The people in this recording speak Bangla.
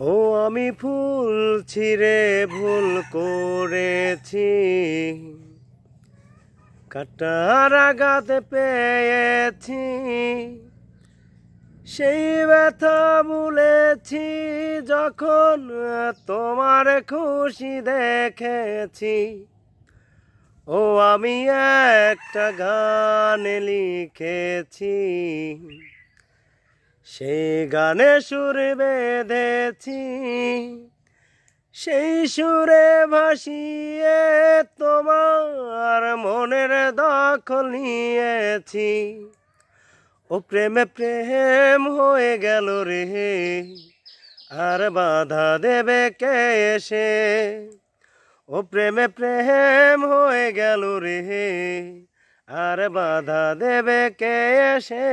ও আমি ফুল ছিঁড়ে ভুল করেছি, কাটার আঘাত পেয়েছি, সেই ব্যথা ভুলেছি যখন তোমার খুশি দেখেছি। ও আমি একটা গান লিখেছি, সেই গানে সুর বেঁধেছি, সেই সুরে ভাসিয়ে তোমার মনের দখল নিয়েছি। ও প্রেমে প্রেম হয়ে গেল রে, আর বাধা দেবে কে এসে? ও প্রেমে প্রেম হয়ে গেল রে, আর বাধা দেবে কে এসে?